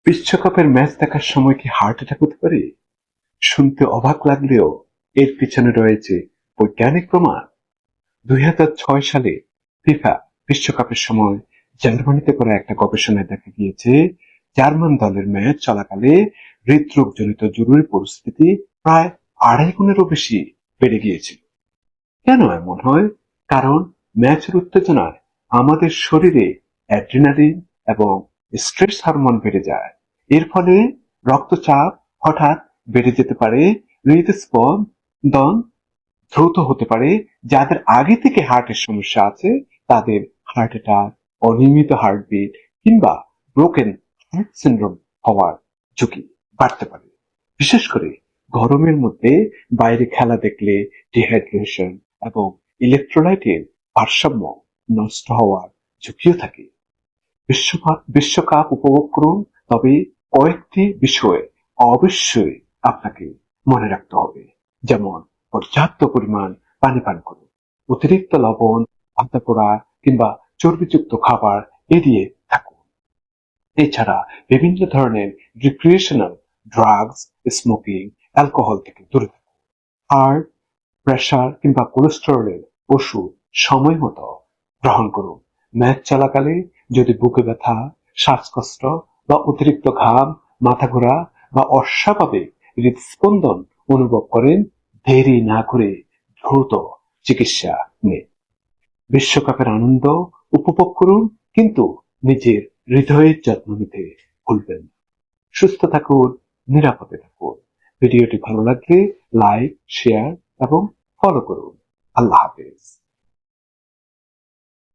বিশ্বকাপের ম্যাচ দেখার সময় কি হার্ট অ্যাটাক হতে পারে? শুনতে অবাক লাগলেও এর পিছনে রয়েছে বৈজ্ঞানিক প্রমাণ। 2006 সালে ফিফা বিশ্বকাপের সময় জার্মানিতে করা একটা গবেষণায় দেখা গিয়েছে, জার্মান দলের ম্যাচ চলাকালে হৃদরোগজনিত জরুরি পরিস্থিতি প্রায় 2.5 গুণেরও বেশি বেড়ে গিয়েছিল। কেন এমন হয়? কারণ ম্যাচের উত্তেজনায় আমাদের শরীরে অ্যাড্রিনালিন এবং স্ট্রেস হরমোন বেড়ে যায়। এর ফলে রক্তচাপ হঠাৎ বেড়ে যেতে পারে, হৃদস্পন্দন দ্রুত হতে পারে। যাদের আগে থেকে হার্টের সমস্যা আছে তাদের হার্ট অ্যাটাক, অনিয়মিত হার্টবিট কিংবা ব্রোকেন হার্ট সিন্ড্রোম হওয়ার ঝুঁকি বাড়তে পারে। বিশেষ করে গরমের মধ্যে বাইরে খেলা দেখলে ডিহাইড্রেশন এবং ইলেকট্রোলাইটের ভারসাম্য নষ্ট হওয়ার ঝুঁকিও থাকে। বিশ্বকাপ উপভোগ করুন, তবে কয়েকটি বিষয় অবশ্যই আপনাকে মনে রাখতে হবে। যেমন পর্যাপ্ত পরিমাণ পানি পান করুন, অতিরিক্ত লবণ, ভাজা পোড়া কিংবা চর্বিযুক্ত খাবার এড়িয়ে থাকুন। এছাড়া বিভিন্ন ধরনের রিক্রিয়েশনাল ড্রাগস, স্মোকিং, অ্যালকোহল থেকে দূরে থাকুন। হার্ট, প্রেশার কিংবা কোলেস্টেরলের ওষুধ সময় মতো গ্রহণ করুন। ম্যাচ চলাকালে যদি বুকে ব্যথা, শ্বাসকষ্ট বা অতিরিক্ত ঘাম, মাথা ঘোরা বা অস্বাভাবিক হৃদস্পন্দন অনুভব করেন, দেরি না করে দ্রুত চিকিৎসা নিন। বিশ্বকাপের আনন্দ উপভোগ করুন, কিন্তু নিজের হৃদয়ের যত্ন নিতে ভুলবেন না। সুস্থ থাকুন, নিরাপদে থাকুন। ভিডিওটি ভালো লাগলে লাইক, শেয়ার এবং ফলো করুন। আল্লাহ হাফেজ।